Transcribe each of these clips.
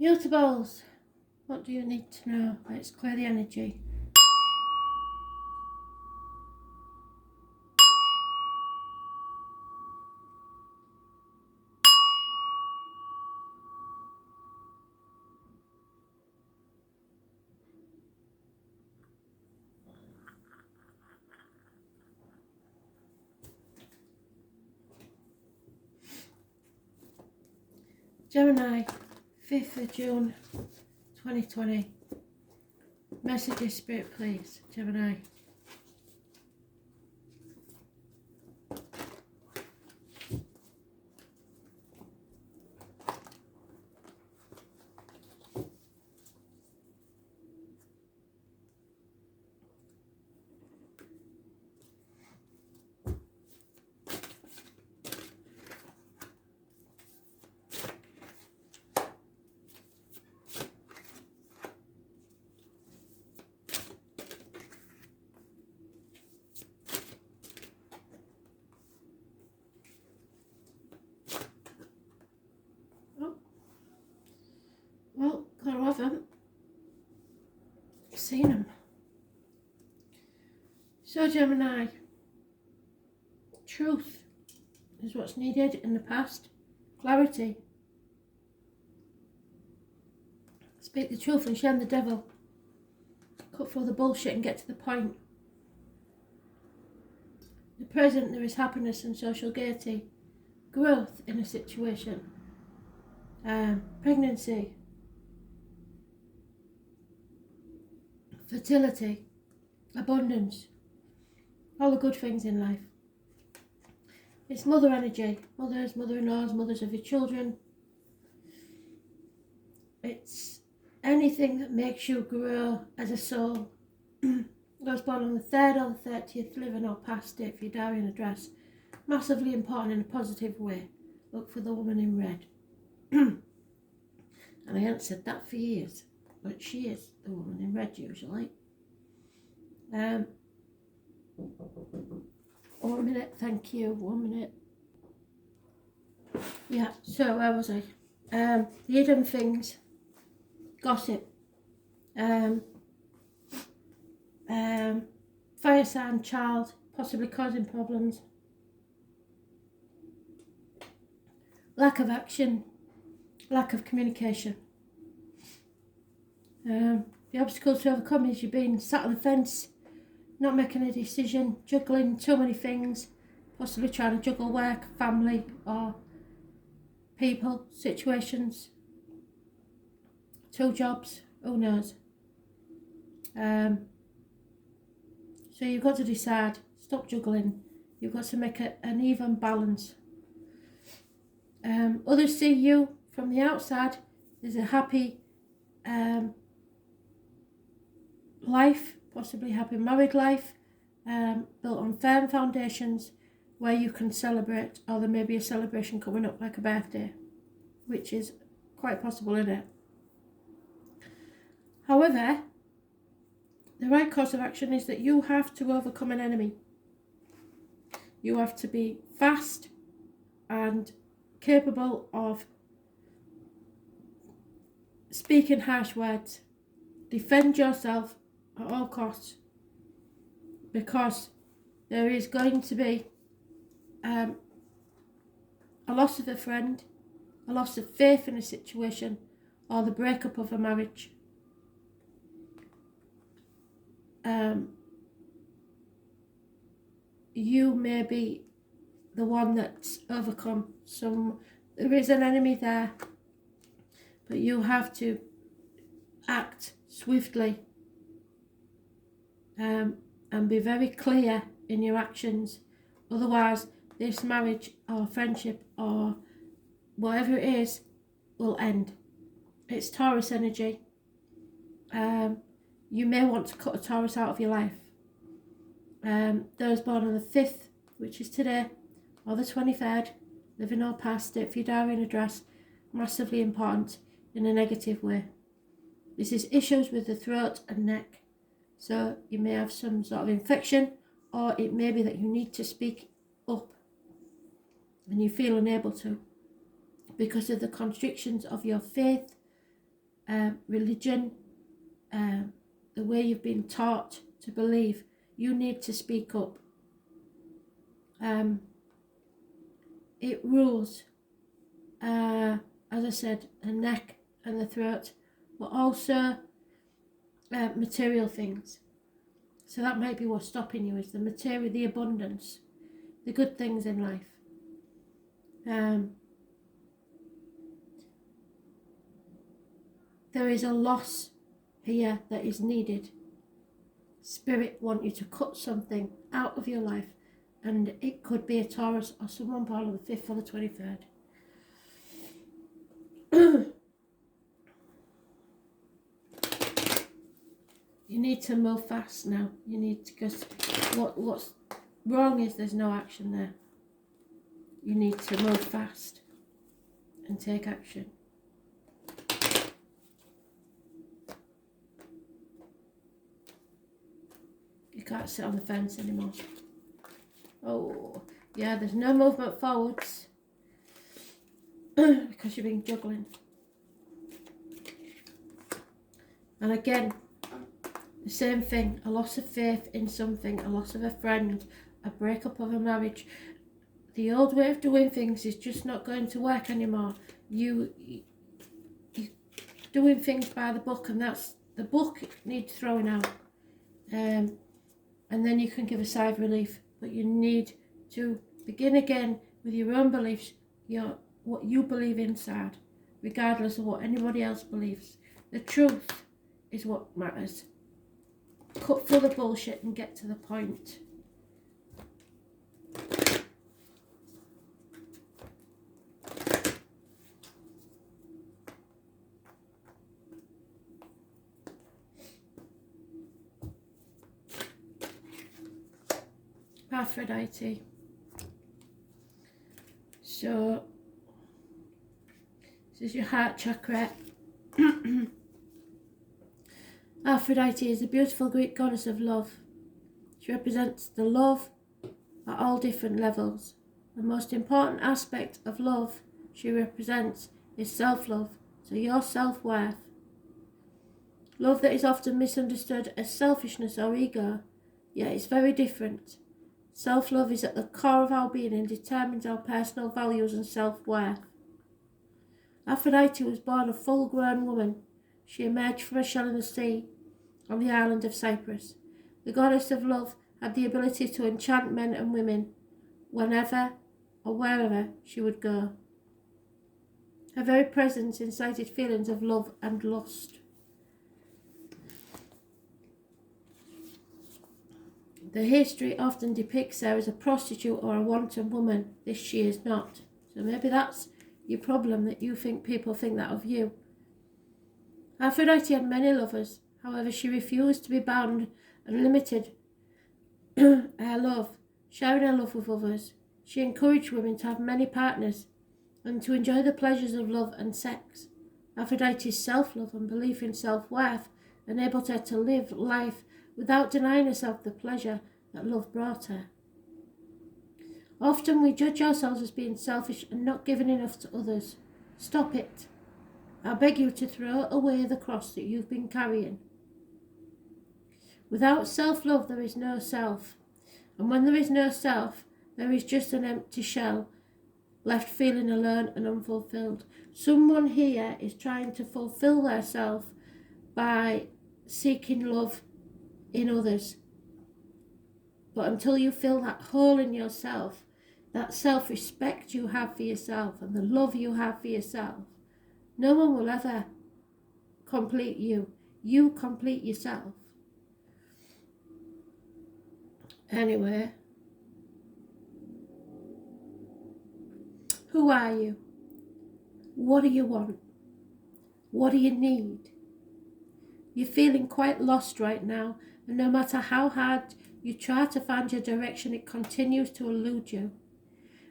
Mutables, what do you need to know? Let's clear the energy. Gemini, 5th of June 2020. Messages, Spirit, please. Gemini. Well, got to have them. Seen them. So Gemini, truth is what's needed in the past. Clarity. Speak the truth and shame the devil. Cut through the bullshit and get to the point. In the present there is happiness and social gaiety. Growth in a situation. Pregnancy. Fertility. Abundance. All the good things in life. It's mother energy. Mothers, mother-in-laws, mothers of your children. It's anything that makes you grow as a soul. Those born on the 3rd or the 30th, living or past it for your diary and address. Massively important in a positive way. Look for the woman in red. And I haven't said that for years, but she is the woman in red usually. 1 minute, thank you, 1 minute. Yeah, so where was I? The hidden things. Gossip. Fire sign child, possibly causing problems. Lack of action. Lack of communication. The obstacles to overcome is you being sat on the fence, not making a decision, juggling too many things, possibly trying to juggle work, family, or people, situations, 2 jobs, who knows. So you've got to decide, stop juggling, you've got to make an even balance. Others see you from the outside as a happy life, possibly happy married life, built on firm foundations where you can celebrate, or there may be a celebration coming up like a birthday, which is quite possible, isn't it? However, the right course of action is that you have to overcome an enemy. You have to be fast and capable of speaking harsh words. Defend yourself at all costs, because there is going to be a loss of a friend, a loss of faith in a situation, or the breakup of a marriage. You may be the one that's overcome there is an enemy there, but you have to act swiftly and be very clear in your actions. Otherwise this marriage or friendship or whatever it is will end. It's Taurus energy. You may want to cut a Taurus out of your life. Those born on the 5th, which is today, or the 23rd, living or past it for your diary and address, massively important in a negative way. This is issues with the throat and neck. So you may have some sort of infection, or it may be that you need to speak up and you feel unable to because of the constrictions of your faith religion, the way you've been taught to believe, you need to speak up. It rules, as I said, the neck and the throat, but also material things. So that might be what's stopping you, is the material, the abundance, the good things in life. There is a loss here that is needed. Spirit want you to cut something out of your life, and it could be a Taurus or someone born on the 5th or the 23rd. You need to move fast now. You need to, because what's wrong is there's no action there. You need to move fast and take action. You can't sit on the fence anymore. Oh, yeah, there's no movement forwards because you've been juggling. And again, the same thing, a loss of faith in something, a loss of a friend, a breakup of a marriage. The old way of doing things is just not going to work anymore. You're doing things by the book, and that's, the book needs throwing out. And then you can give a sigh of relief. But you need to begin again with your own beliefs, what you believe inside, regardless of what anybody else believes. The truth is what matters. Cut through the bullshit and get to the point. Aphrodite. So this is your heart chakra. Aphrodite is a beautiful Greek goddess of love. She represents the love at all different levels. The most important aspect of love she represents is self-love, so your self-worth. Love that is often misunderstood as selfishness or ego, yet it's very different. Self-love is at the core of our being and determines our personal values and self-worth. Aphrodite was born a full-grown woman. She emerged from a shell in the sea on the island of Cyprus. The goddess of love had the ability to enchant men and women whenever or wherever she would go. Her very presence incited feelings of love and lust. The history often depicts her as a prostitute or a wanton woman. This she is not. So maybe that's your problem, that you think people think that of you. Aphrodite had many lovers. However, she refused to be bound and limited her love, sharing her love with others. She encouraged women to have many partners and to enjoy the pleasures of love and sex. Aphrodite's self-love and belief in self-worth enabled her to live life without denying herself the pleasure that love brought her. Often we judge ourselves as being selfish and not giving enough to others. Stop it. I beg you to throw away the cross that you've been carrying. Without self-love there is no self. And when there is no self, there is just an empty shell, left feeling alone and unfulfilled. Someone here is trying to fulfill their self by seeking love in others. But until you fill that hole in yourself, that self-respect you have for yourself and the love you have for yourself, no one will ever complete you. You complete yourself. Anyway, who are you? What do you want? What do you need? You're feeling quite lost right now, and no matter how hard you try to find your direction, it continues to elude you.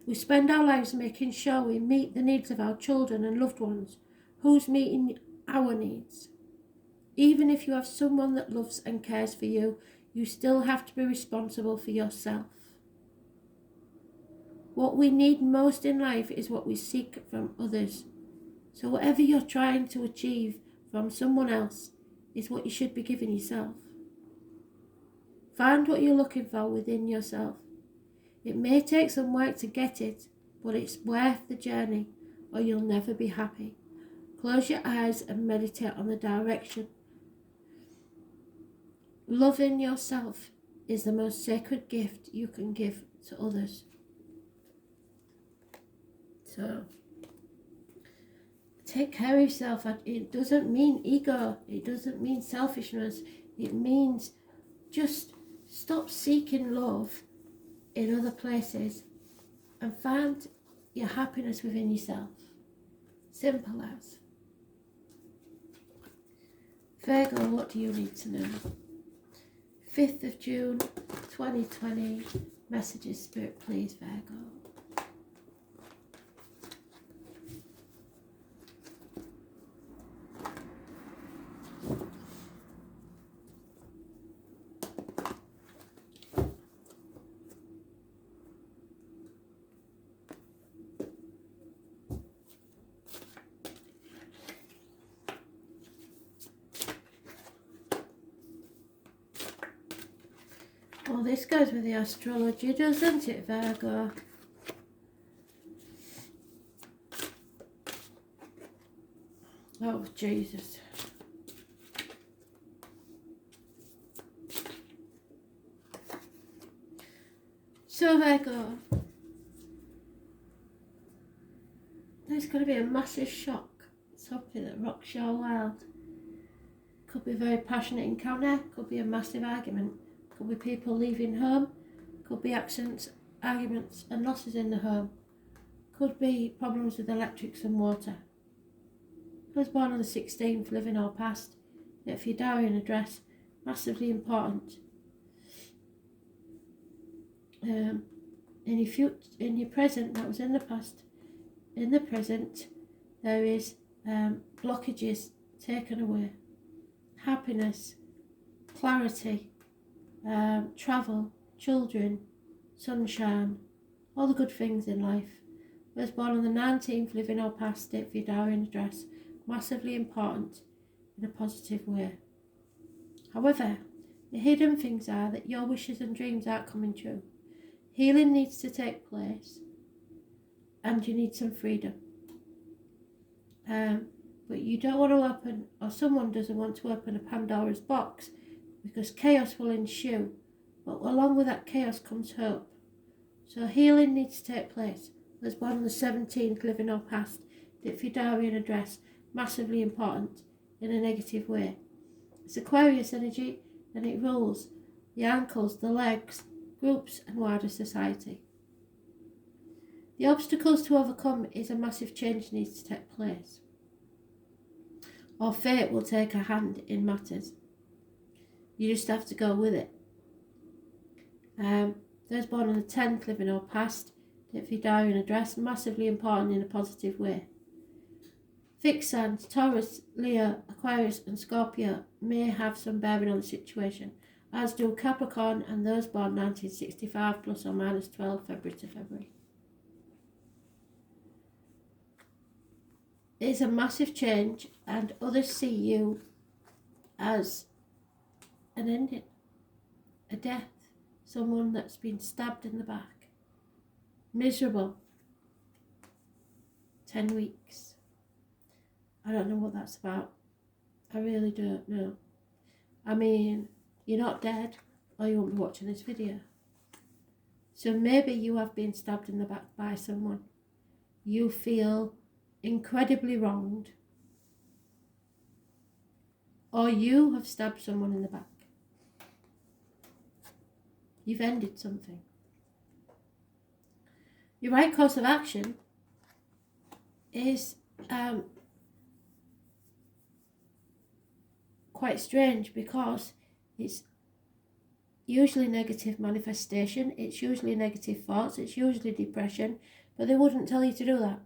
We spend our lives making sure we meet the needs of our children and loved ones. Who's meeting our needs? Even if you have someone that loves and cares for you, you still have to be responsible for yourself. What we need most in life is what we seek from others. So whatever you're trying to achieve, from someone else is what you should be giving yourself. Find what you're looking for within yourself. It may take some work to get it, but it's worth the journey, or you'll never be happy. Close your eyes and meditate on the direction. Loving yourself is the most sacred gift you can give to others. So, take care of yourself. It doesn't mean ego. It doesn't mean selfishness. It means just stop seeking love in other places and find your happiness within yourself. Simple as. Virgo, what do you need to know? 5th of June 2020. Messages, Spirit, please, Virgo. Well, this goes with the astrology, doesn't it, Virgo? Oh, Jesus. So, Virgo, there's going to be a massive shock, something that rocks your world. Could be a very passionate encounter, could be a massive argument. Could be people leaving home, could be accidents, arguments and losses in the home, could be problems with electrics and water. I was born on the 16th, living or past. If your diary and address, massively important. In your future, in your present, that was in the past. In the present, there is blockages taken away, happiness, clarity. Travel, children, sunshine, all the good things in life. I was born on the 19th, living or past it for your diary and address. Massively important in a positive way. However, the hidden things are that your wishes and dreams aren't coming true. Healing needs to take place and you need some freedom. But you don't want to open, or someone doesn't want to open a Pandora's box, because chaos will ensue, but along with that chaos comes hope. So healing needs to take place. I was born on the 17th, living or past, for your diary and address, massively important in a negative way. It's Aquarius energy and it rules the ankles, the legs, groups and wider society. The obstacles to overcome is a massive change needs to take place. Or fate will take a hand in matters. You just have to go with it. Those born on the 10th, living or past, for your diary and address, massively important in a positive way. Fixed signs, Taurus, Leo, Aquarius and Scorpio may have some bearing on the situation, as do Capricorn and those born 1965 plus or minus 12 February to February. It's a massive change and others see you as an ending, a death, someone that's been stabbed in the back. Miserable. 10 weeks. I don't know what that's about. I really don't know. I mean, you're not dead or you won't be watching this video. So maybe you have been stabbed in the back by someone. You feel incredibly wronged. Or you have stabbed someone in the back. You've ended something. Your right course of action is quite strange because it's usually negative manifestation, it's usually negative thoughts, it's usually depression, but they wouldn't tell you to do that.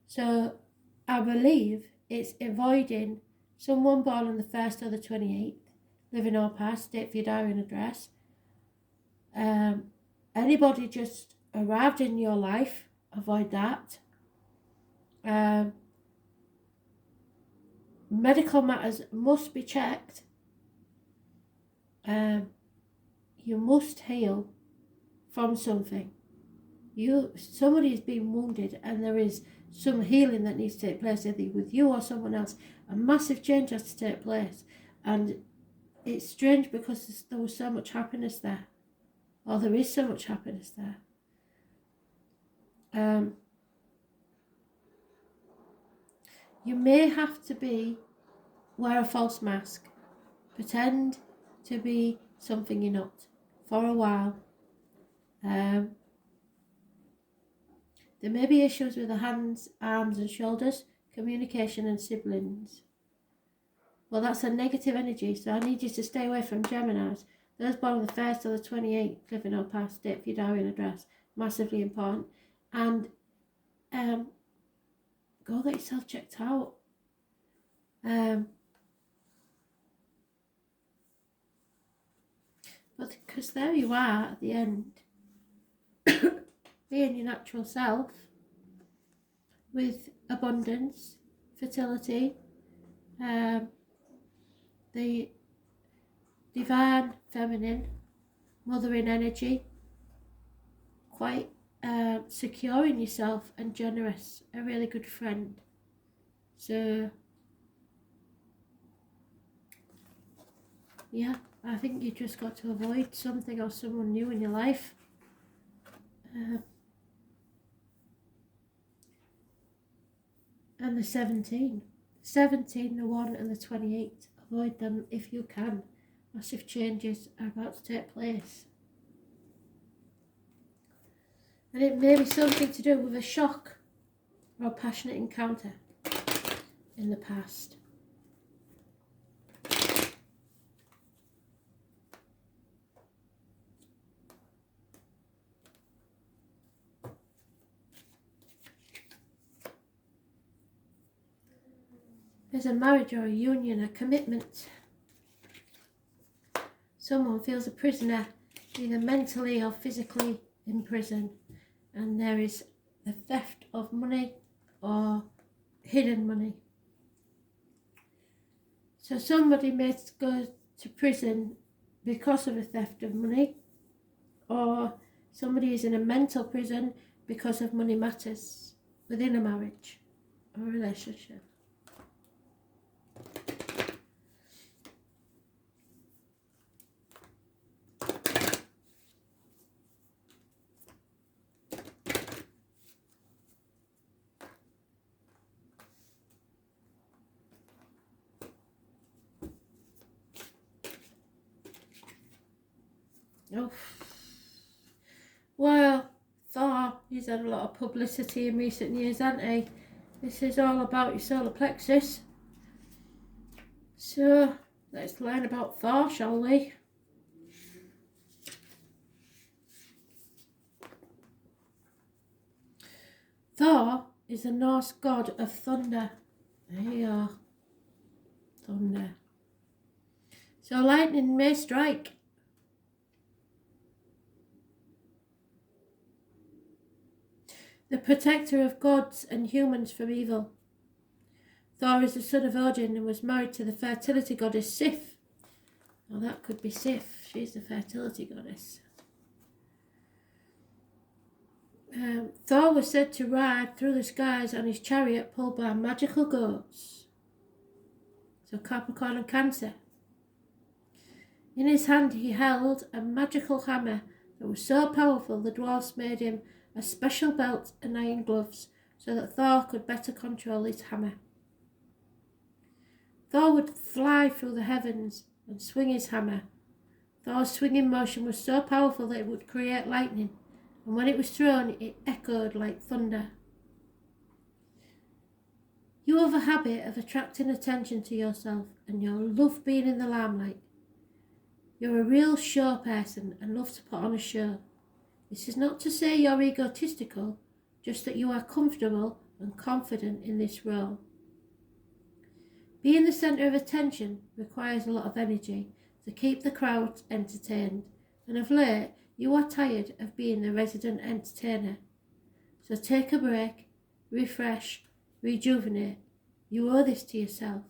So I believe it's avoiding someone born on the 1st or the 28th, living or past, date for your diary and address. Anybody just arrived in your life, avoid that. medical matters must be checked. You must heal from something. Somebody has been wounded, and there is some healing that needs to take place, either with you or someone else. A massive change has to take place, and it's strange because there was so much happiness there, or there is so much happiness there. You may have to wear a false mask, pretend to be something you're not for a while. There may be issues with the hands, arms and shoulders, communication and siblings. Well, that's a negative energy, so I need you to stay away from Geminis. Those born on the 1st or the 28th, living or past, date for your diary and address, massively important. And go get yourself checked out. But because there you are at the end, being your natural self, with abundance, fertility, the divine feminine, mothering energy, quite secure in yourself and generous, a really good friend. So yeah, I think you just got to avoid something or someone new in your life. And the 17, the 1 and the 28, avoid them if you can. Massive changes are about to take place. And it may be something to do with a shock or a passionate encounter in the past. There's a marriage or a union, a commitment. Someone feels a prisoner, either mentally or physically in prison, and there is the theft of money or hidden money. So somebody may go to prison because of a theft of money, or somebody is in a mental prison because of money matters within a marriage or a relationship. Oh, well, Thor, he's had a lot of publicity in recent years, hasn't he? This is all about your solar plexus. So, let's learn about Thor, shall we? Thor is the Norse god of thunder. There you are. Thunder. So lightning may strike. The protector of gods and humans from evil. Thor is the son of Odin and was married to the fertility goddess Sif. Well, that could be Sif. She's the fertility goddess. Thor was said to ride through the skies on his chariot pulled by magical goats. So Capricorn and Cancer. In his hand he held a magical hammer that was so powerful the dwarfs made him a special belt and iron gloves so that Thor could better control his hammer. Thor would fly through the heavens and swing his hammer. Thor's swinging motion was so powerful that it would create lightning, and when it was thrown it echoed like thunder. You have a habit of attracting attention to yourself and you love being in the limelight. You're a real show person and love to put on a show. This is not to say you're egotistical, just that you are comfortable and confident in this role. Being the centre of attention requires a lot of energy to keep the crowd entertained, and of late you are tired of being the resident entertainer. So take a break, refresh, rejuvenate. You owe this to yourself.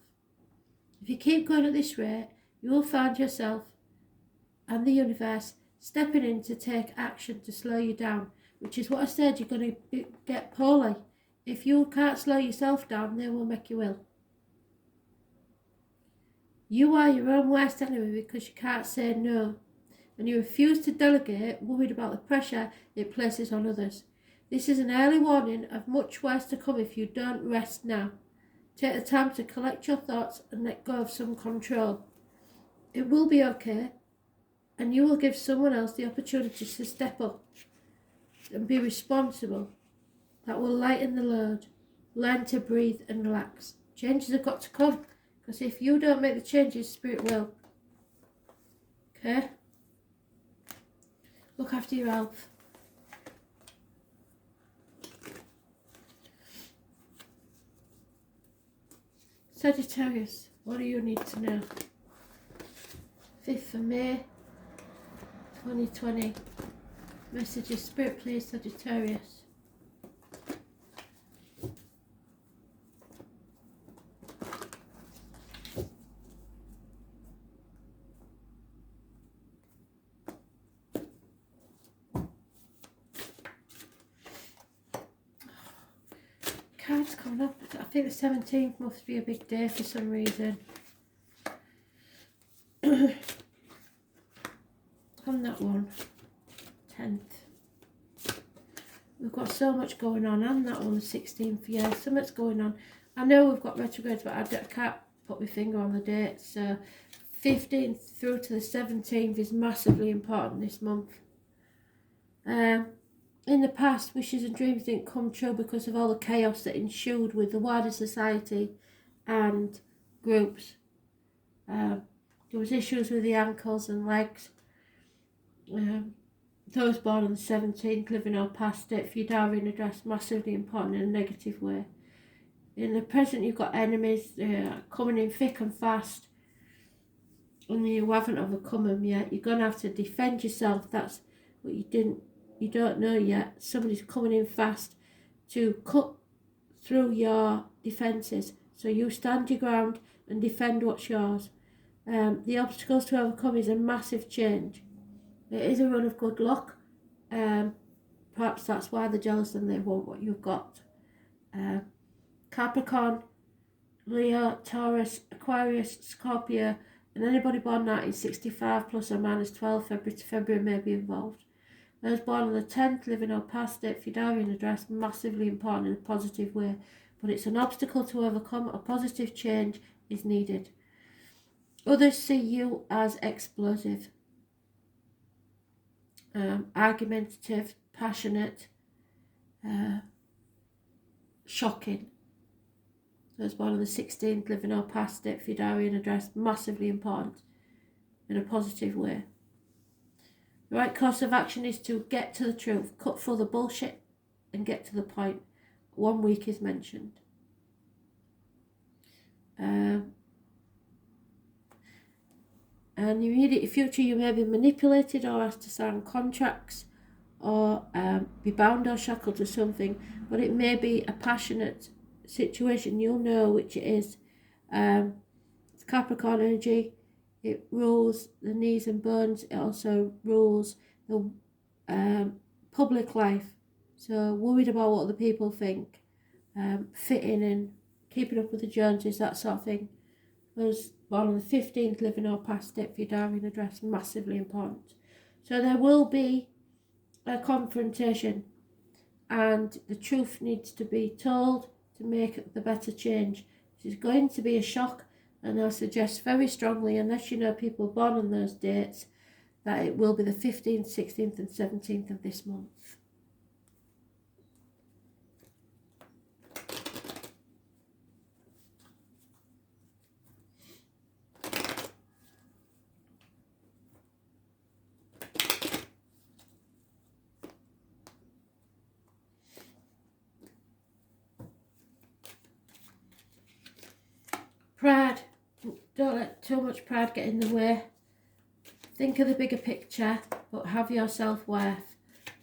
If you keep going at this rate, you will find yourself and the universe stepping in to take action to slow you down, which is what I said, you're going to get poorly. If you can't slow yourself down, they will make you ill. You are your own worst enemy because you can't say no, and you refuse to delegate, worried about the pressure it places on others. This is an early warning of much worse to come if you don't rest now. Take the time to collect your thoughts and let go of some control. It will be okay, and you will give someone else the opportunity to step up and be responsible. That will lighten the load. Learn to breathe and relax. Changes have got to come, because if you don't make the changes, Spirit will. Okay? Look after your health. Sagittarius, what do you need to know? 5th of May 2020. Messages, Spirit, please, Sagittarius. Cards coming up. I think the 17th must be a big day for some reason. On that one, 10th. We've got so much going on that one, the 16th. Yeah, so much going on. I know we've got retrogrades, but I can't put my finger on the dates. So 15th through to the 17th is massively important this month. In the past, wishes and dreams didn't come true because of all the chaos that ensued with the wider society and groups. There was issues with the ankles and legs. Those born on the 17th, living or past it, for your diary and address, massively important in a negative way. In the present, you've got enemies coming in thick and fast, and you haven't overcome them yet. You're going to have to defend yourself. That's what you don't know yet. Somebody's coming in fast to cut through your defences. So you stand your ground and defend what's yours. The obstacles to overcome is a massive change. It is a run of good luck. Perhaps that's why they're jealous and they want what you've got. Capricorn, Leo, Taurus, Aquarius, Scorpio, and anybody born 1965 plus or minus 12 February to February may be involved. Those born on the 10th, living or past it, for your diary and address, massively important in a positive way. But it's an obstacle to overcome. A positive change is needed. Others see you as explosive, argumentative, passionate, shocking. Those born on the 16th, living or past it, for your diary and address, massively important in a positive way. The right course of action is to get to the truth, cut through the bullshit and get to the point. 1 week is mentioned. And in the immediate future, you may be manipulated or asked to sign contracts or be bound or shackled to something, but it may be a passionate situation. You'll know which it is. It's Capricorn energy. It rules the knees and bones. It also rules the public life. So worried about what the people think, fitting in, keeping up with the Joneses, that sort of thing. Those born on the 15th, living or past it, for your diary and address, massively important. So there will be a confrontation, and the truth needs to be told to make the better change. This is going to be a shock. And I suggest very strongly, unless you know people born on those dates, that it will be the 15th, 16th and 17th of this month. Pride. Don't let too much pride get in the way. Think of the bigger picture, but have your self-worth.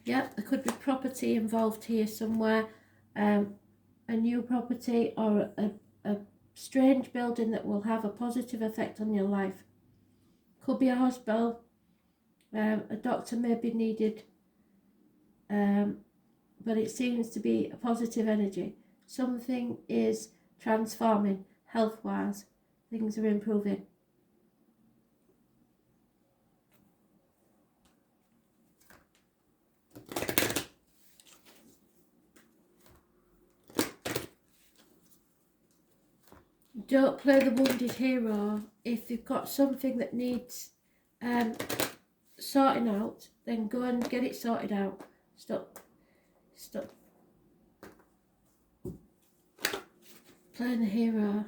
Yep, there could be property involved here somewhere. A new property or a strange building that will have a positive effect on your life. Could be a hospital, a doctor may be needed, but it seems to be a positive energy. Something is transforming health-wise. Things are improving. Don't play the wounded hero. If you've got something that needs sorting out, then go and get it sorted out. Stop playing the hero.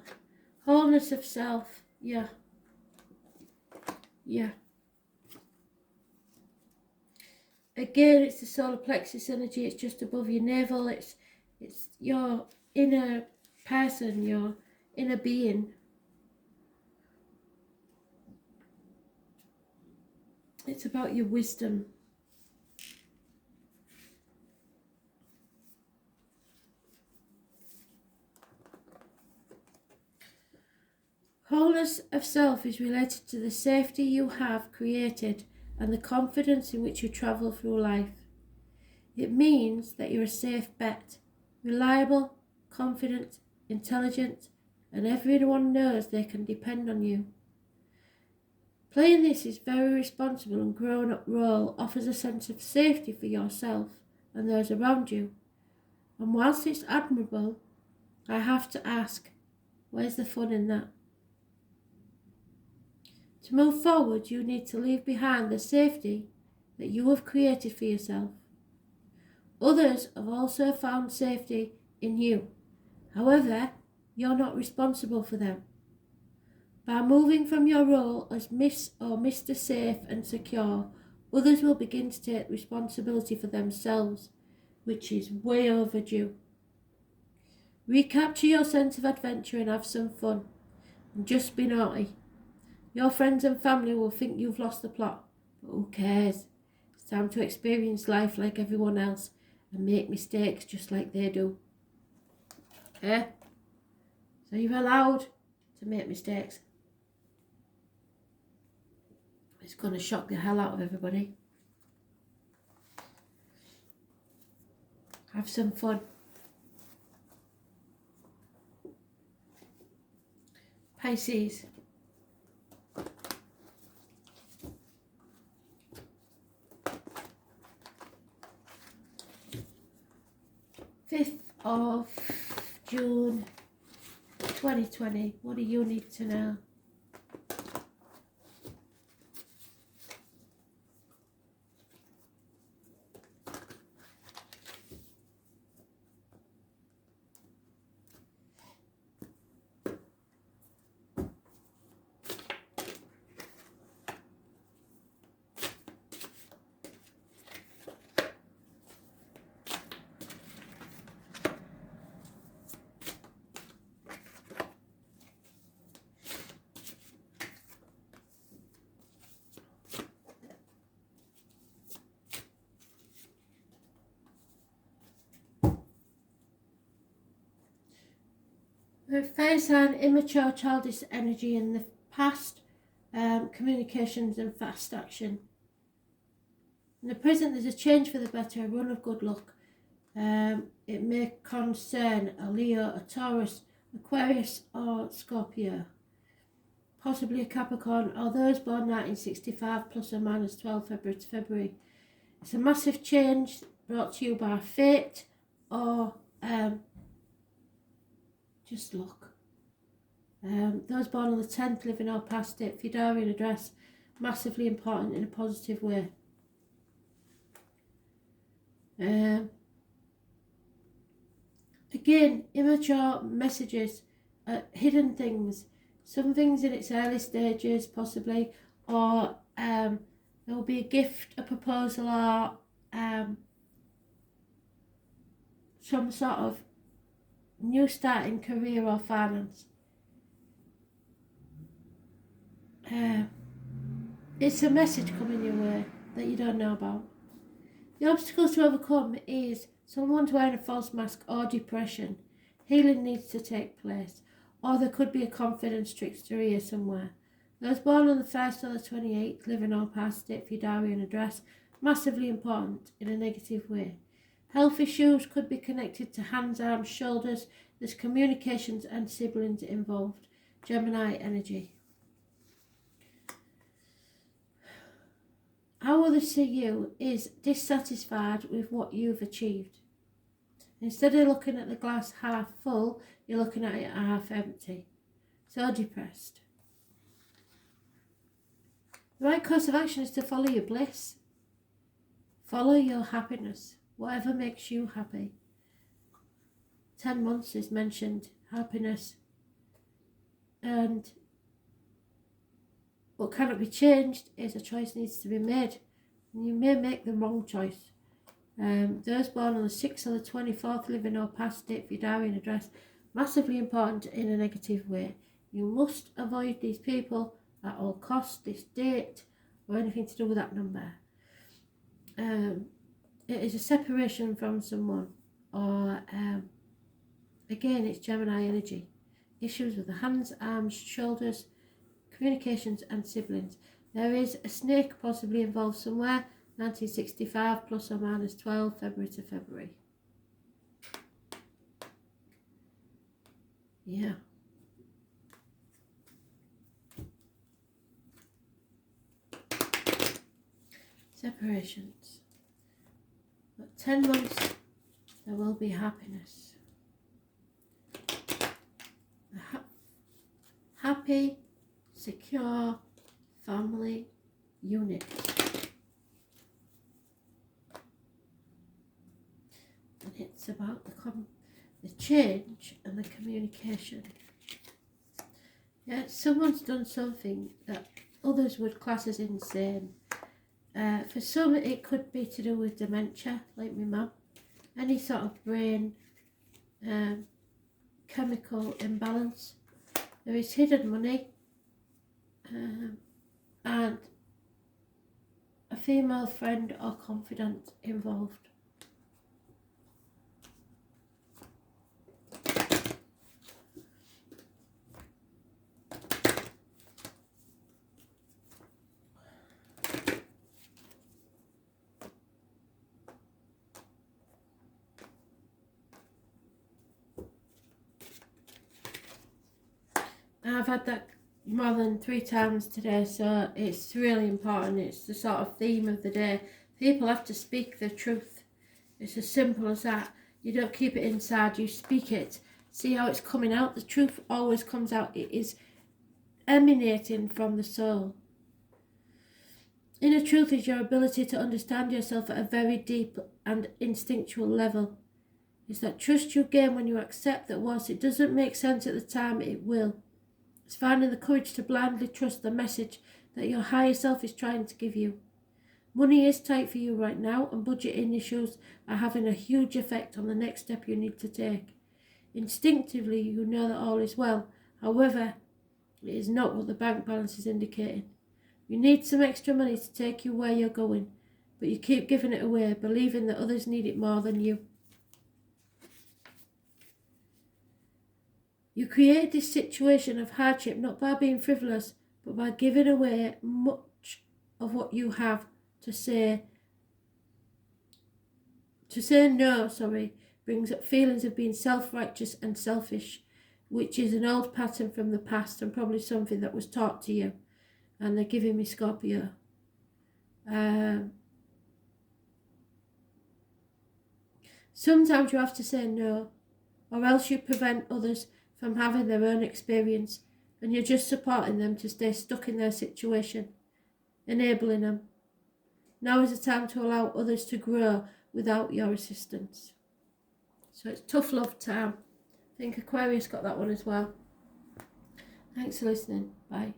Wholeness of self. Yeah. Again, it's the solar plexus energy. It's just above your navel. It's your inner person, your inner being. It's about your wisdom. Wholeness of self is related to the safety you have created and the confidence in which you travel through life. It means that you're a safe bet, reliable, confident, intelligent, and everyone knows they can depend on you. Playing this is very responsible and grown-up role offers a sense of safety for yourself and those around you. And whilst it's admirable, I have to ask, where's the fun in that? To move forward, you need to leave behind the safety that you have created for yourself. Others have also found safety in you. However, you're not responsible for them. By moving from your role as Miss or Mr. Safe and Secure, others will begin to take responsibility for themselves, which is way overdue. Recapture your sense of adventure and have some fun. And just be naughty. Your friends and family will think you've lost the plot, but who cares? It's time to experience life like everyone else and make mistakes just like they do. Okay? So you're allowed to make mistakes. It's going to shock the hell out of everybody. Have some fun. Pisces. of June 2020. What do you need to know? Fire sign, immature, childish energy in the past, communications and fast action. In the present, there's a change for the better, a run of good luck. It may concern a Leo, a Taurus, Aquarius or Scorpio. Possibly a Capricorn or those born 1965 plus or minus 12 February to February. It's a massive change brought to you by fate or just luck. Those born on the 10th, living or past it, Fidarian address, massively important in a positive way. Again, immature messages, hidden things, some things in its early stages possibly, or there will be a gift, a proposal, or some sort of new start in career or finance. It's a message coming your way that you don't know about. The obstacles to overcome is someone's wearing a false mask or depression. Healing needs to take place. or there could be a confidence trickster here somewhere. Those born on the 1st or the 28th, living or past, date for your diary and address, massively important in a negative way. Health issues could be connected to hands, arms, shoulders. There's communications and siblings involved. Gemini energy. How others see you is dissatisfied with what you've achieved. Instead of looking at the glass half full, you're looking at it half empty. So depressed. The right course of action is to follow your bliss. Follow your happiness. Whatever makes you happy. 10 months is mentioned. Happiness. And what cannot be changed is a choice needs to be made. And you may make the wrong choice. Those born on the 6th or the 24th, living or past, date for your diary and address, massively important in a negative way. You must avoid these people at all costs, this date, or anything to do with that number. It is a separation from someone, or again, it's Gemini energy. Issues with the hands, arms, shoulders, communications and siblings. There is a snake possibly involved somewhere. 1965 plus or minus 12, February to February. Yeah. Separations. But 10 months, there will be happiness. Happy, secure family unit. And it's about the change and the communication. Yeah, someone's done something that others would class as insane. For some, it could be to do with dementia, like my mum. Any sort of brain chemical imbalance. There is hidden money and a female friend or confidant involved. I've had that more than 3 times today, so it's really important. It's the sort of theme of the day. People have to speak the truth. It's as simple as that. You don't keep it inside, you speak it. See how it's coming out? The truth always comes out. It is emanating from the soul. Inner truth is your ability to understand yourself at a very deep and instinctual level. It's that trust you gain when you accept that whilst it doesn't make sense at the time, it will. It's finding the courage to blindly trust the message that your higher self is trying to give you. Money is tight for you right now, and budgeting issues are having a huge effect on the next step you need to take. Instinctively, you know that all is well. However, it is not what the bank balance is indicating. You need some extra money to take you where you're going, but you keep giving it away, believing that others need it more than you. You create this situation of hardship not by being frivolous, but by giving away much of what you have to say no, brings up feelings of being self-righteous and selfish, which is an old pattern from the past and probably something that was taught to you. And they're giving me Scorpio. Sometimes you have to say no, or else you prevent others from having their own experience, and you're just supporting them to stay stuck in their situation, enabling them. Now is the time to allow others to grow without your assistance. So it's tough love time. I think Aquarius got that one as well. Thanks for listening. Bye.